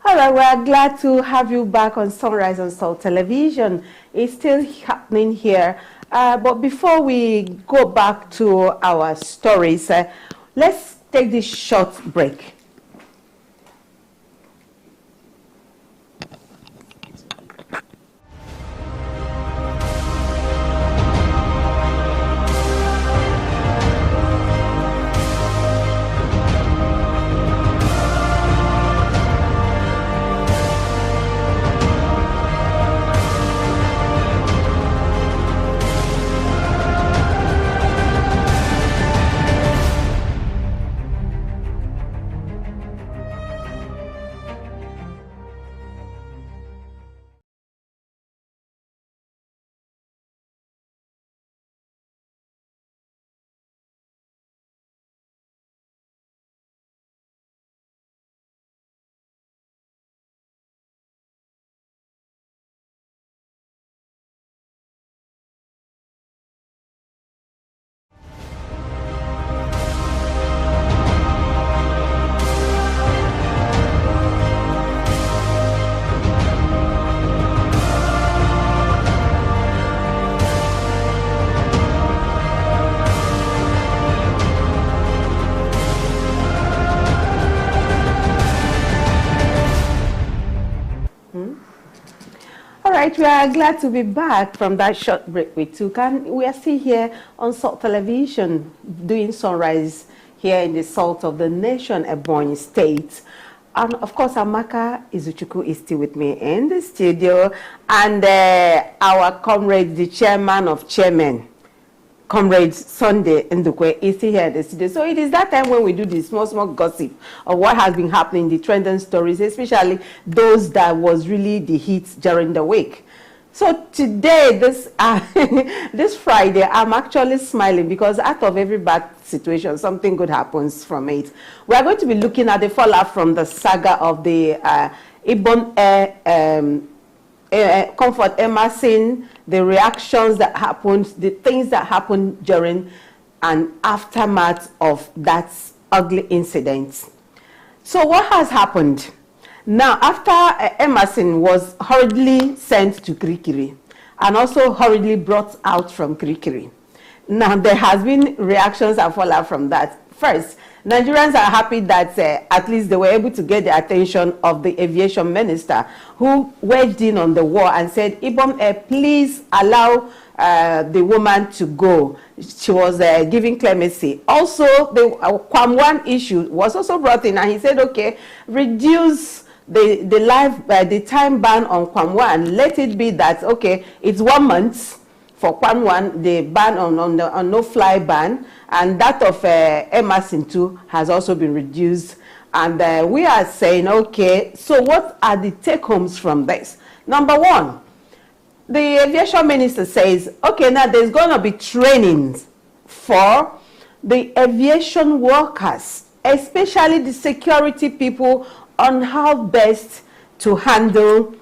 All right, we are glad to have you back on Sunrise on Salt Television. It's still happening here. But before we go back to our stories, let's take this short break. All right, we are glad to be back from that short break we took, and we are still here on Salt Television doing Sunrise here in the salt of the nation, Ebonyi State. And of course, Amaka Izuchukwu is still with me in the studio, and our comrade, the chairman of chairmen, Comrade Sunday Ndukwe, is still here in the studio. So it is that time when we do the small gossip of what has been happening, the trending stories, especially those that was really the hits during the week. So today, this Friday, I'm actually smiling because out of every bad situation, something good happens from it. We are going to be looking at the fallout from the saga of the Ebonyi Comfort Emerson, the reactions that happened, the things that happened during and aftermath of that ugly incident. So what has happened? Now, after Emerson was hurriedly sent to Kirikiri and also hurriedly brought out from Kirikiri, now there has been reactions and fallout from that. First, Nigerians are happy that at least they were able to get the attention of the aviation minister, who wedged in on the war and said, Ebonyi, please allow the woman to go. She was giving clemency. Also, the Kwam issue was also brought in, and he said, okay, reduce the time ban on Kwam, let it be that, okay, it's 1 month for Kwam, the ban on no-fly ban, and that of Emerson too has also been reduced. And we are saying, okay, so what are the take-homes from this? Number one, the aviation minister says, okay, now there's going to be trainings for the aviation workers, especially the security people, on how best to handle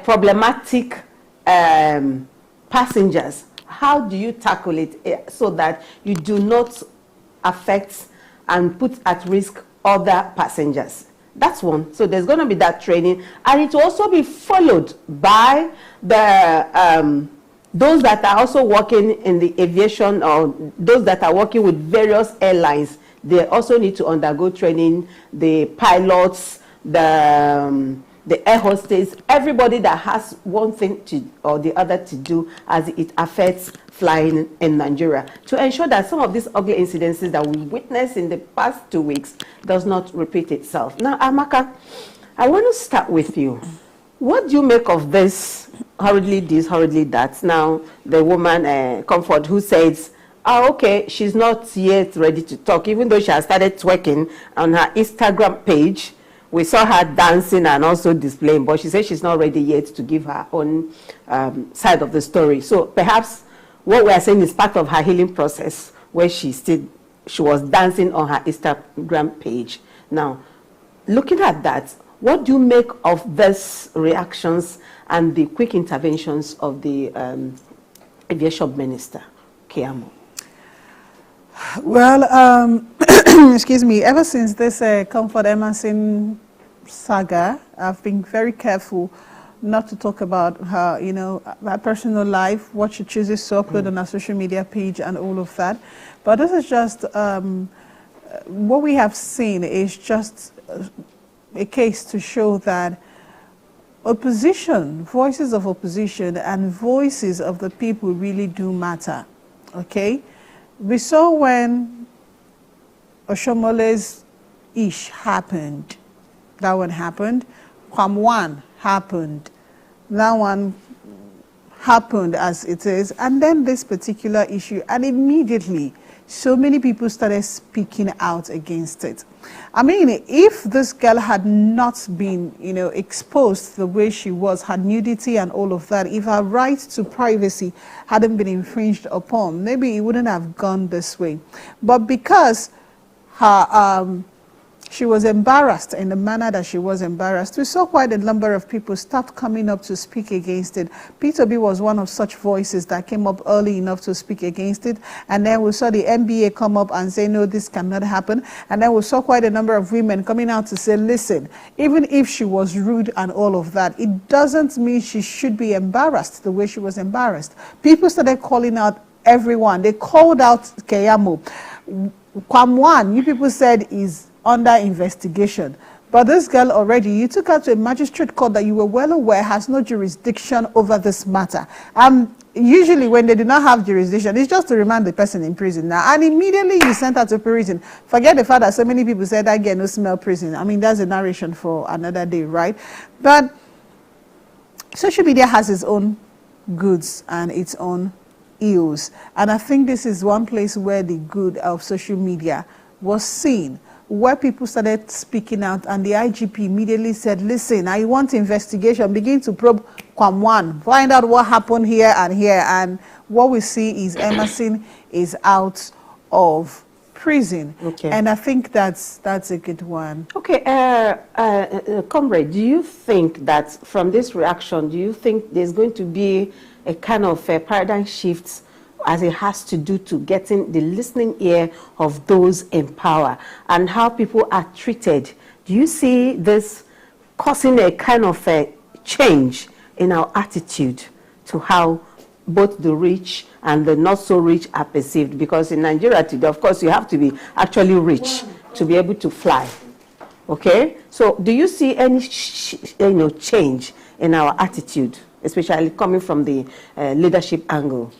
problematic passengers. How do you tackle it so that you do not affect and put at risk other passengers? That's one. So there's going to be that training, and it will also be followed by the those that are also working in the aviation, or those that are working with various airlines. They also need to undergo training. The pilots, the air hostess, everybody that has one thing or the other to do as it affects flying in Nigeria, to ensure that some of these ugly incidences that we witnessed in the past 2 weeks does not repeat itself. Now, Amaka, I want to start with you. What do you make of this, hurriedly this, hurriedly that? Now, the woman, Comfort, who says, oh, okay, she's not yet ready to talk, even though she has started twerking on her Instagram page. We saw her dancing and also displaying, but she says she's not ready yet to give her own side of the story. So perhaps what we are saying is part of her healing process, where she was dancing on her Instagram page. Now, looking at that, what do you make of these reactions and the quick interventions of the aviation minister, Kiamo? Well, excuse me, ever since this Comfort Emerson saga. I've been very careful not to talk about her, you know, her personal life, what she chooses to upload on her social media page and all of that. But this is just, what we have seen is just a case to show that opposition, voices of opposition and voices of the people really do matter, okay? We saw when Oshomole's ish happened, that one happened. Kwam happened, that one happened as it is. And then this particular issue, and immediately so many people started speaking out against it. I mean, if this girl had not been, you know, exposed the way she was, had nudity and all of that, if her right to privacy hadn't been infringed upon, maybe it wouldn't have gone this way. But because her she was embarrassed in the manner that she was embarrassed, we saw quite a number of people start coming up to speak against it. Peter B was one of such voices that came up early enough to speak against it. And then we saw the NBA come up and say, no, this cannot happen. And then we saw quite a number of women coming out to say, listen, even if she was rude and all of that, it doesn't mean she should be embarrassed the way she was embarrassed. People started calling out everyone. They called out Keyamo. Kwam, you people said is under investigation. But this girl already, you took her to a magistrate court that you were well aware has no jurisdiction over this matter. Usually when they do not have jurisdiction, it's just to remand the person in prison now. And immediately you sent her to prison. Forget the fact that so many people said that girl no smell prison. I mean, that's a narration for another day, right? But social media has its own goods and its own ills. And I think this is one place where the good of social media was seen, where people started speaking out, and the IGP immediately said, listen, I want investigation, begin to probe Kwam, find out what happened here and here. And what we see is Emerson is out of prison. Okay. And I think that's a good one. Okay, comrade, do you think that from this reaction, do you think there's going to be a kind of a paradigm shift as it has to do to getting the listening ear of those in power and how people are treated? Do you see this causing a kind of a change in our attitude to how both the rich and the not so rich are perceived? Because in Nigeria today, of course, you have to be actually rich to be able to fly. Okay? So do you see any change in our attitude, especially coming from the leadership angle?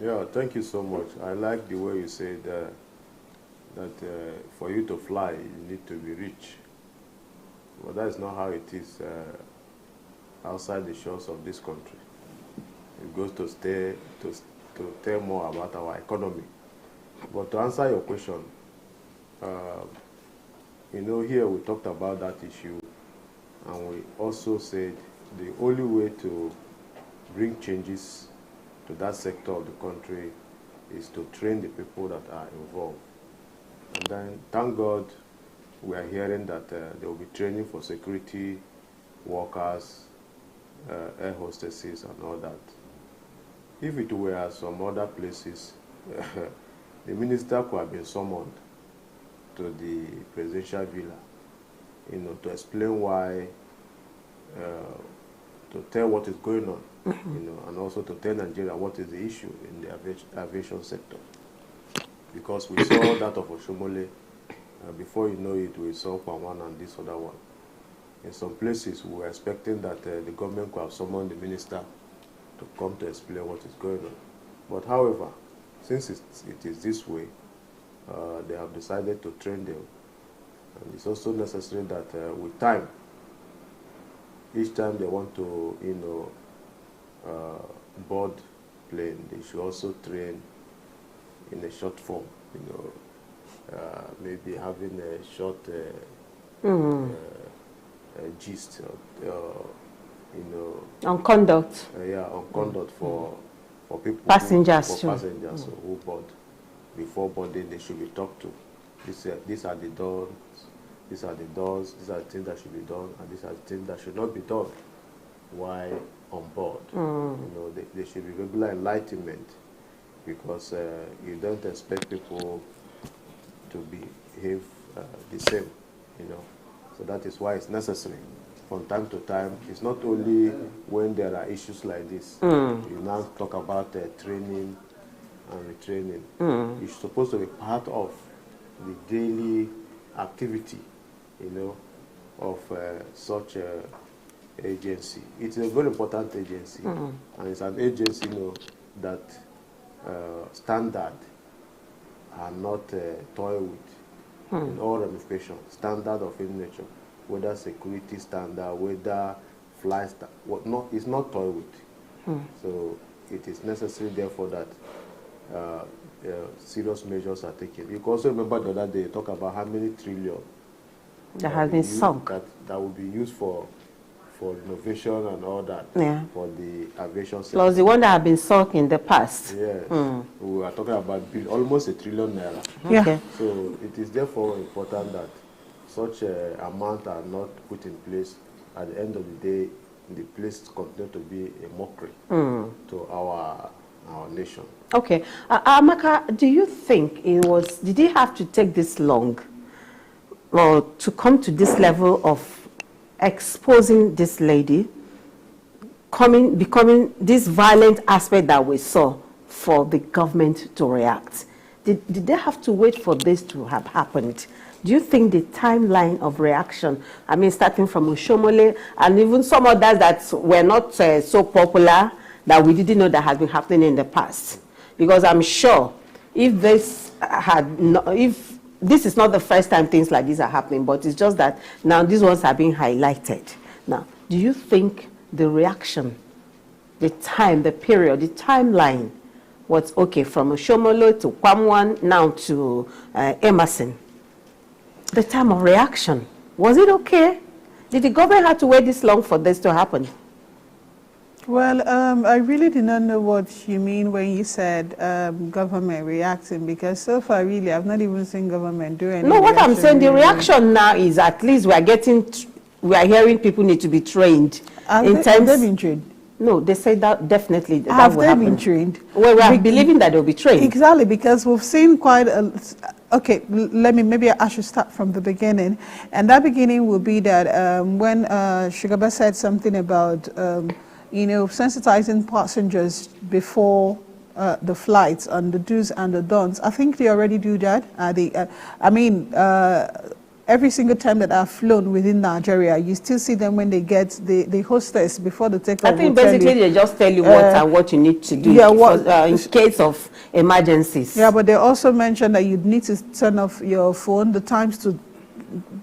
Yeah, thank you so much. I like the way you said that for you to fly, you need to be rich. But that is not how it is outside the shores of this country. It goes to tell more about our economy. But to answer your question, you know, here we talked about that issue, and we also said the only way to bring changes to that sector of the country is to train the people that are involved. And then, thank God, we are hearing that there will be training for security workers, air hostesses, and all that. If it were some other places, the minister could have been summoned to the presidential villa, you know, to explain why, to tell what is going on. You know, and also to tell Nigeria what is the issue in the aviation sector. Because we saw that of Oshomole, before you know it, we saw Kwam and this other one. In some places, we were expecting that the government could have summoned the minister to come to explain what is going on. But however, since it is this way, they have decided to train them. And it's also necessary that with time, each time they want to, you know, board plane, they should also train in a short form, you know, maybe having a short gist, you know. On conduct. Yeah, on conduct for people. Passengers. Who board. Before boarding, they should be talked to. These are the doors, these are the doors, these are the things that should be done, and these are the things that should not be done while on board. You know, there should be regular enlightenment, because you don't expect people to behave the same, you know. So that is why it's necessary from time to time. It's not only when there are issues like this. You now talk about training and retraining. It's supposed to be part of the daily activity, you know, of such a agency. It's a very important agency, and it's an agency, you know, that standard are not toyed with in all ramifications. Standard of any nature, whether security standard, whether flight standard, it's not toyed with. So it is necessary, therefore, that serious measures are taken. You can also remember the other day talk about how many trillion that has been sunk that will be used for innovation and all that, for the aviation sector. Plus the one that have been sunk in the past. Yes, we are talking about almost ₦1 trillion. Okay. So it is therefore important that such amount are not put in place. At the end of the day, the place continue to be a mockery to our nation. Okay, Amaka, do you think did it have to take this long or to come to this level of exposing this lady, becoming this violent aspect that we saw for the government to react? Did they have to wait for this to have happened? Do you think the timeline of reaction, I mean, starting from Oshomole and even some others that were not so popular that we didn't know that has been happening in the past? Because I'm sure if this is not the first time things like this are happening, but it's just that now these ones are being highlighted. Now, do you think the reaction, the time, the period, the timeline was okay from Oshomole to Kwamwan now to Emerson? The time of reaction, was it okay? Did the government have to wait this long for this to happen? Well, I really did not know what you mean when you said government reacting, because so far, really, I've not even seen government do anything. No, what I'm saying, the reaction now is at least we are hearing people need to be trained. Have they been trained? No, they say that definitely that have will they happen. Been trained? Well, we are believing that they'll be trained. Exactly, because we've seen quite a... Okay, maybe I should start from the beginning. And that beginning will be that when Shugaba said something about... you know, sensitizing passengers before the flights on the do's and the don'ts. I think they already do that. Every single time that I've flown within Nigeria, you still see them when they get the hostess before the takeoff. I think basically they just tell you what you need to do in case of emergencies. Yeah, but they also mention that you need to turn off your phone, the times to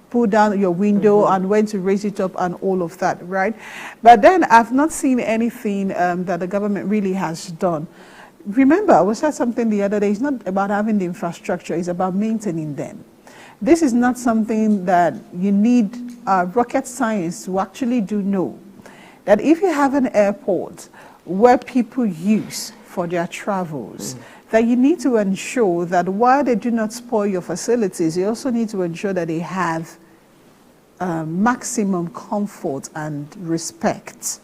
pull down your window and when to raise it up and all of that, right? But then I've not seen anything that the government really has done. Remember, we said something the other day, it's not about having the infrastructure, it's about maintaining them. This is not something that you need rocket science to actually do know. That if you have an airport where people use for their travels, that you need to ensure that while they do not spoil your facilities, you also need to ensure that they have maximum comfort and respect.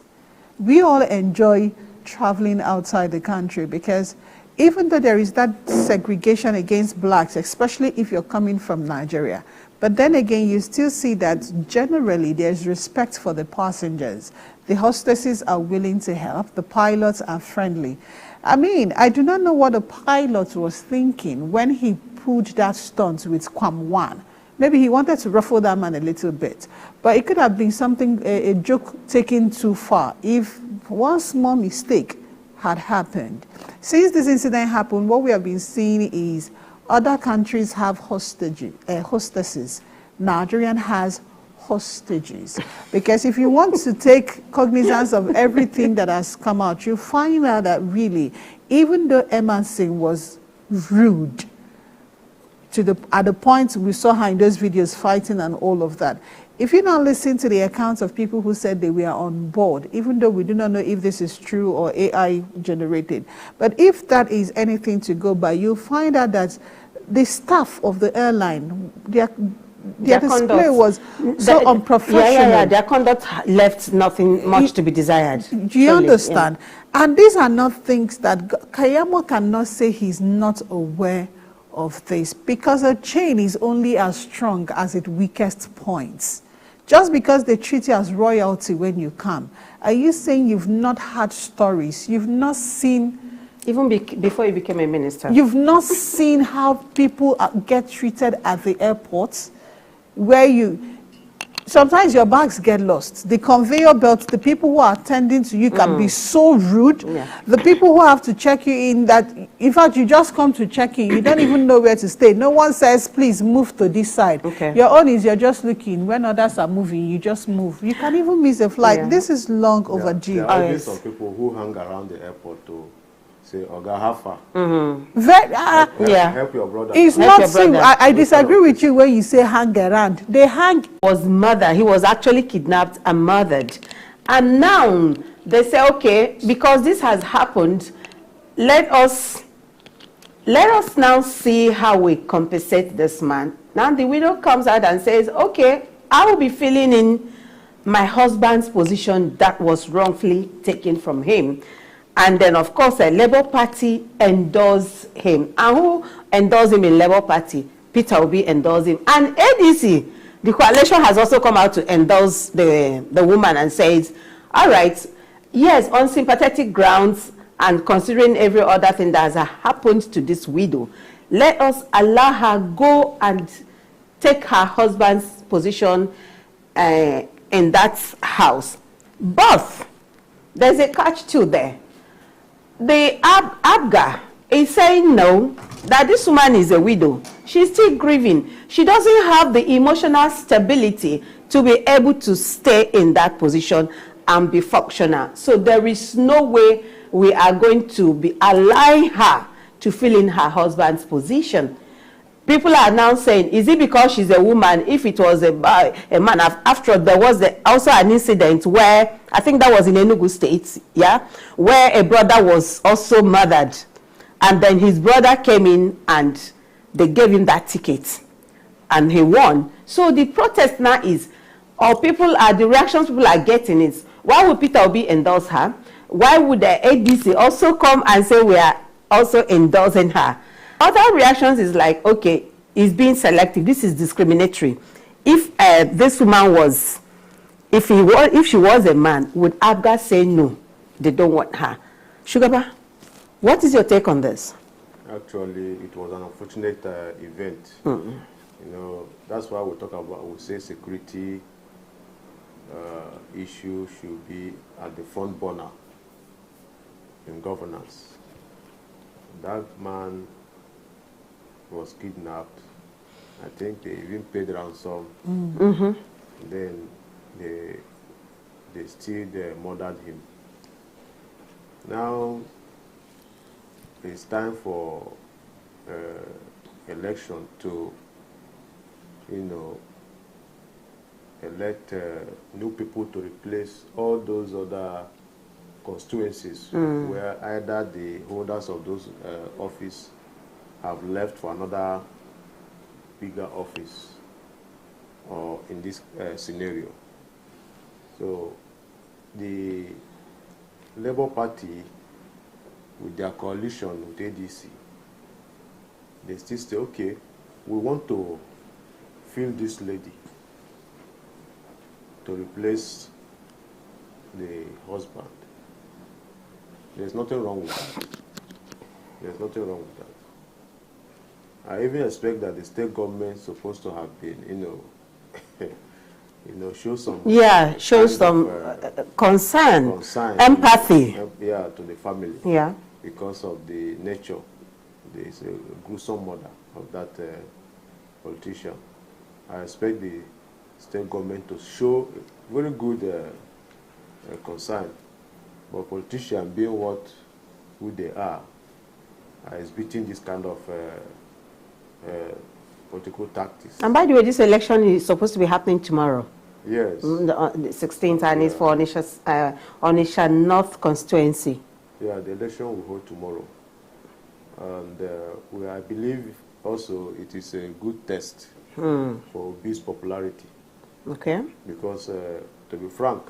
We all enjoy traveling outside the country because even though there is that segregation against blacks, especially if you're coming from Nigeria, but then again, you still see that generally there's respect for the passengers. The hostesses are willing to help. The pilots are friendly. I mean, I do not know what the pilot was thinking when he pulled that stunt with Kwamwan. Maybe he wanted to ruffle that man a little bit. But it could have been something, a joke taken too far. If one small mistake had happened. Since this incident happened, what we have been seeing is other countries have hostesses. Nigerian has hostages. Because if you want to take cognizance of everything that has come out, you find out that really, even though Emerson was rude, at the point we saw her in those videos fighting and all of that, if you now listen to the accounts of people who said they were on board, even though we do not know if this is true or AI generated, but if that is anything to go by, you'll find out that the staff of the airline, their display was so unprofessional. Yeah, their conduct left nothing much to be desired. Do you understand? Yeah. And these are not things that Kayamo cannot say he's not aware of this, because a chain is only as strong as its weakest points. just because they treat you as royalty when you come, are you saying you've not had stories? You've not seen... Even before you became a minister? You've not seen how people get treated at the airports, where sometimes your bags get lost. The conveyor belt, the people who are attending to you can be so rude. Yeah. The people who have to check you in, that, in fact, you just come to check in, you don't even know where to stay. No one says, please move to this side. Okay. Your own is you're just looking. When others are moving, you just move. You can even miss a flight. Yeah. This is long overdue. There are even some people who hang around the airport to say, Oga, how far? Help your brother. It's Help not your true. brother. I disagree with you when you say hang around. They hang. He was actually kidnapped and murdered. And now they say, okay, because this has happened, let us now see how we compensate this man. Now the widow comes out and says, okay, I will be filling in my husband's position that was wrongfully taken from him. And then, of course, the Labour Party endorsed him. And who endorsed him in Labour Party? Peter Obi endorsed him. And ADC, the coalition, has also come out to endorse the woman and says, all right, yes, on sympathetic grounds and considering every other thing that has happened to this widow, let us allow her go and take her husband's position in that house. But there's a catch too there. The ABGA is saying no, that this woman is a widow. She's still grieving. She doesn't have the emotional stability to be able to stay in that position and be functional. So there is no way we are going to be allowing her to fill in her husband's position. People are now saying, is it because she's a woman? If it was a man, after there was also an incident where, I think that was in Enugu State, yeah, where a brother was also murdered. And then his brother came in and they gave him that ticket and he won. So the protest now is, the reactions people are getting is, why would Peter Obi endorse her? Why would the ADC also come and say we are also endorsing her? Other reactions is like, okay, it's being selective. This is discriminatory. If this woman was, if she was a man, would ABGA say no? They don't want her. Sugaba, what is your take on this? Actually, it was an unfortunate event. You know, that's why we talk about, we say security issue should be at the front burner in governance. That man was kidnapped. I think they even paid ransom. Then they still murdered him. Now it's time for election to, you know, elect new people to replace all those other constituencies where either the holders of those office have left for another bigger office, or in this scenario. So the Labour Party, with their coalition with ADC, they still say, okay, we want to fill this lady to replace the husband. There's nothing wrong with that. There's nothing wrong with that. I even expect that the state government is supposed to have been, show some... Yeah, show some concern, empathy. To the family. Yeah. Because of the nature. There's a gruesome murder of that politician. I expect the state government to show very good concern. But politicians, being who they are exhibiting this kind of political tactics. And by the way, this election is supposed to be happening tomorrow. Yes. The 16th, and it's for Onitsha North constituency. Yeah, the election will hold tomorrow. And I believe also it is a good test for Obi's popularity. Okay. Because, to be frank,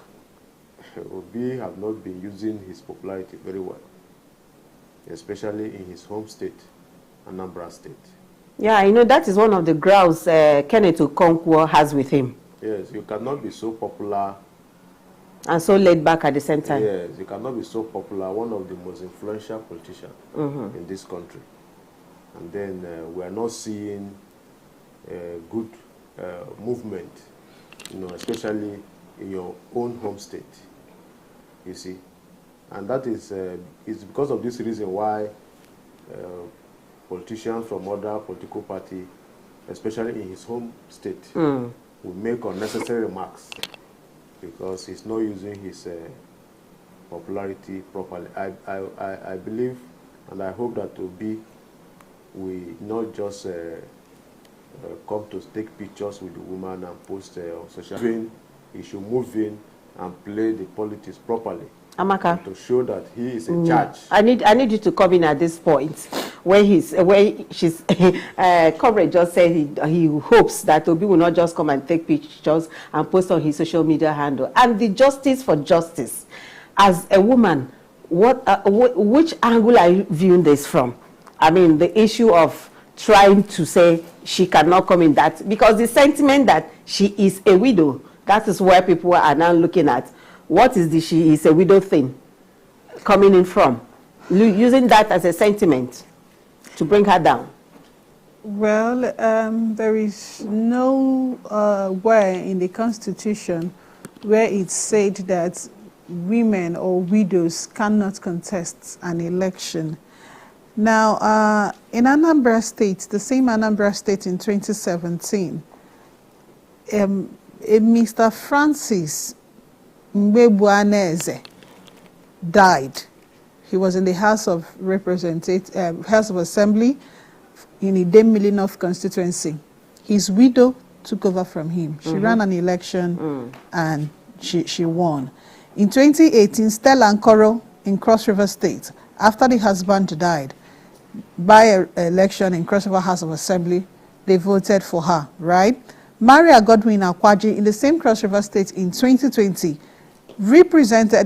Obi have not been using his popularity very well, especially in his home state, Anambra State. Yeah, that is one of the grounds Kenneth Okonkwo has with him. Yes, you cannot be so popular. And so laid back at the same time. Yes, you cannot be so popular, one of the most influential politicians in this country. And then we are not seeing good movement, especially in your own home state, you see. And that is it's because of this reason why politicians from other political parties, especially in his home state, will make unnecessary remarks because he's not using his popularity properly. I believe and I hope that Obi will not just come to take pictures with the woman and post on social media. He should move in and play the politics properly. Amaka, to show that he is in charge. I need you to come in at this point where she's Comrade just said he hopes that Obi will not just come and take pictures and post on his social media handle. And the justice for justice, as a woman, which angle are you viewing this from? I mean, the issue of trying to say she cannot come in, that because the sentiment that she is a widow, that is where people are now looking at. What is the she is a widow thing coming in from? Using that as a sentiment to bring her down. Well, there is no where in the Constitution where it said that women or widows cannot contest an election. Now, in Anambra State, the same Anambra State in 2017, Mr. Francis Mbebuaneze died. He was in the House of House of Assembly in Idemili North constituency. His widow took over from him. She ran an election and she won. In 2018, Stella Nkoro in Cross River State, after the husband died, by an election in Cross River House of Assembly, they voted for her, right? Maria Godwin Akwaji in the same Cross River State in 2020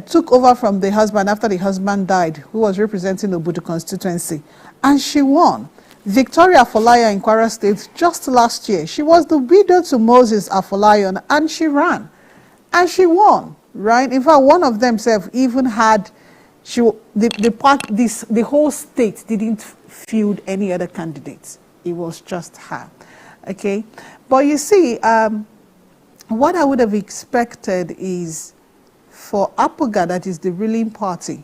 took over from the husband after the husband died, who was representing the Obudu constituency, and she won. Victoria Afolayan in Kwara State just last year, she was the widow to Moses Afolayan, and she ran, and she won, right? In fact, one of them even had, the whole state didn't field any other candidates. It was just her, okay? But you see, what I would have expected is for APOGA, that is the ruling party,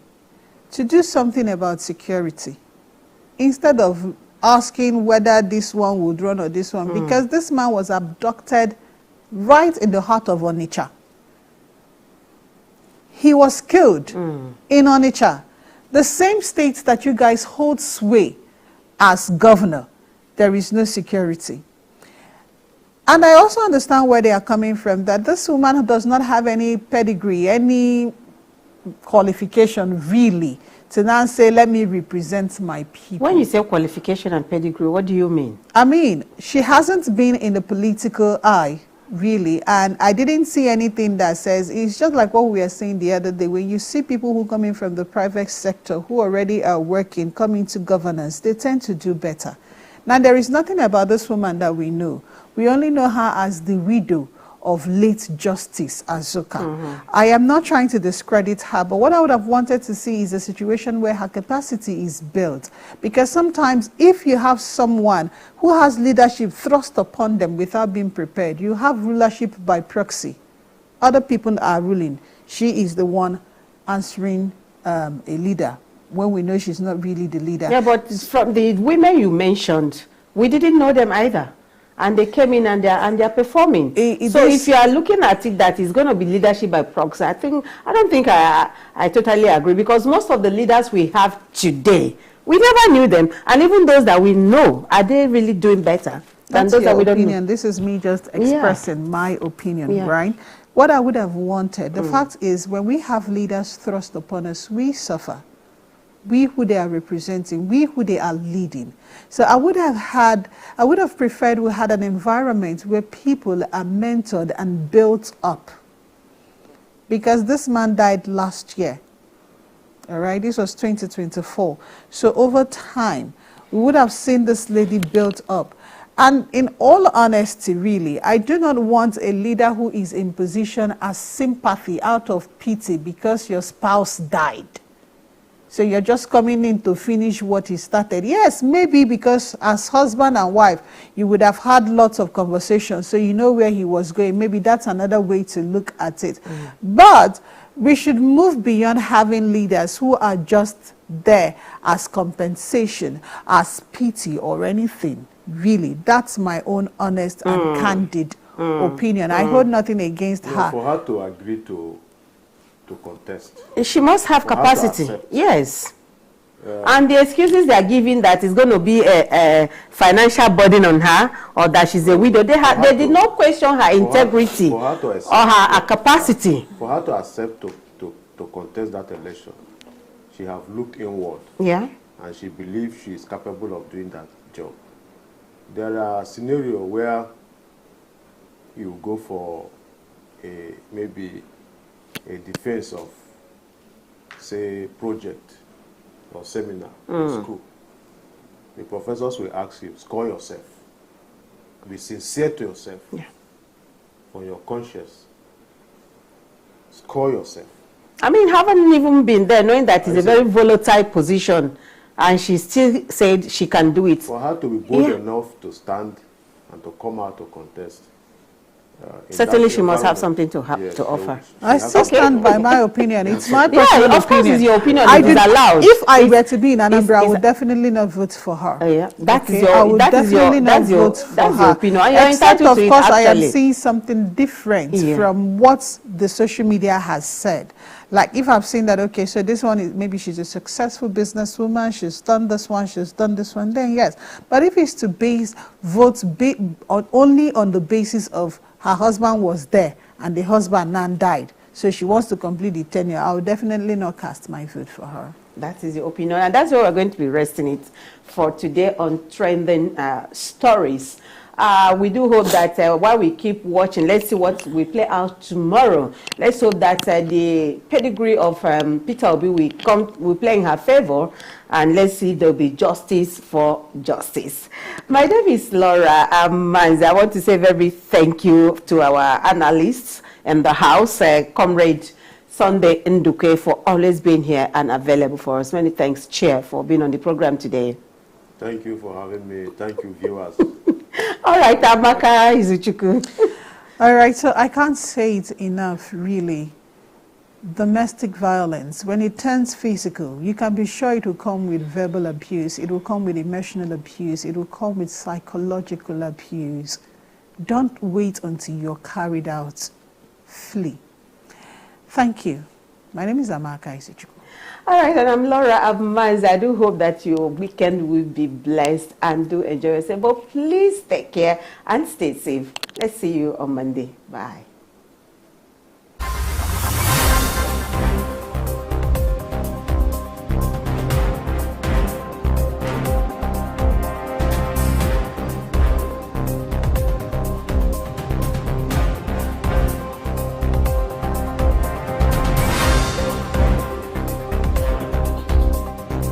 to do something about security instead of asking whether this one would run or this one, because this man was abducted right in the heart of Onitsha. He was killed in Onitsha, the same state that you guys hold sway as governor. There is no security. And I also understand where they are coming from, that this woman does not have any pedigree, any qualification really, to now say, let me represent my people. When you say qualification and pedigree, what do you mean? I mean, she hasn't been in the political eye, really, and I didn't see anything that says, it's just like what we were saying the other day, when you see people who come in from the private sector, who already are working, come into governance, they tend to do better. Now, there is nothing about this woman that we know. We only know her as the widow of late Justice Azuka. I am not trying to discredit her, but what I would have wanted to see is a situation where her capacity is built. Because sometimes if you have someone who has leadership thrust upon them without being prepared, you have rulership by proxy. Other people are ruling. She is the one answering a leader when we know she's not really the leader. Yeah, but from the women you mentioned, we didn't know them either. And they came in and they're performing. So if you are looking at it that it's going to be leadership by proxy, I don't think I totally agree, because most of the leaders we have today, we never knew them, and even those that we know, are they really doing better than those that we don't know? This is me just expressing my opinion, right? What I would have wanted, the fact is, when we have leaders thrust upon us, we suffer. We who they are representing, we who they are leading. So I would have preferred we had an environment where people are mentored and built up. Because this man died last year. All right, this was 2024. So over time, we would have seen this lady built up. And in all honesty, really, I do not want a leader who is in position as sympathy out of pity because your spouse died. So you're just coming in to finish what he started. Yes, maybe because as husband and wife, you would have had lots of conversations, so you know where he was going. Maybe that's another way to look at it. But we should move beyond having leaders who are just there as compensation, as pity or anything. Really, that's my own honest and candid opinion. I hold nothing against her. For her to agree to contest, she must have capacity. Yes. And the excuses they are giving that is going to be a financial burden on her, or that she's a widow, they did not question her integrity or her capacity. For her to accept to contest that election, she have looked inward. Yeah. And she believes she is capable of doing that job. There are scenarios where you go for maybe a defense of, say, project or seminar in school. The professors will ask you, score yourself. Be sincere to yourself. Yeah. For your conscience. Score yourself. I mean, haven't even been there knowing that it's a very volatile position, and she still said she can do it. For her to be bold enough to stand and to come out to contest. Certainly she must have something to offer. I still stand by my opinion. It's my personal opinion. Of course it's your opinion. I it is allowed. If I were to be in Anambra, I would definitely not vote for her. Yeah. That's your opinion. And you're Except, of to course, it, I am seeing something different from what the social media has said. Like if I've seen that, okay, so this one is, maybe she's a successful businesswoman, she's done this one, then yes. But if it's to base votes only on the basis of her husband was there and the husband now died, so she wants to complete the tenure, I would definitely not cast my vote for her. That is your opinion, and that's where we're going to be resting it for today on Trending Stories. We do hope that while we keep watching, let's see what will play out tomorrow. Let's hope that the pedigree of Peter Obi will play in her favor, and let's see if there will be justice for justice. My name is Laura Manzi. I want to say very thank you to our analysts in the house, Comrade Sunday Nduke, for always being here and available for us. Many thanks, Chair, for being on the program today. Thank you for having me. Thank you, viewers. All right, Amaka Izuchukwu. All right, so I can't say it enough, really. Domestic violence, when it turns physical, you can be sure it will come with verbal abuse, it will come with emotional abuse, it will come with psychological abuse. Don't wait until you're carried out. Flee. Thank you. My name is Amaka Izuchukwu. All right, and I'm Laura Abmanz. I do hope that your weekend will be blessed and do enjoy yourself. But please take care and stay safe. Let's see you on Monday. Bye.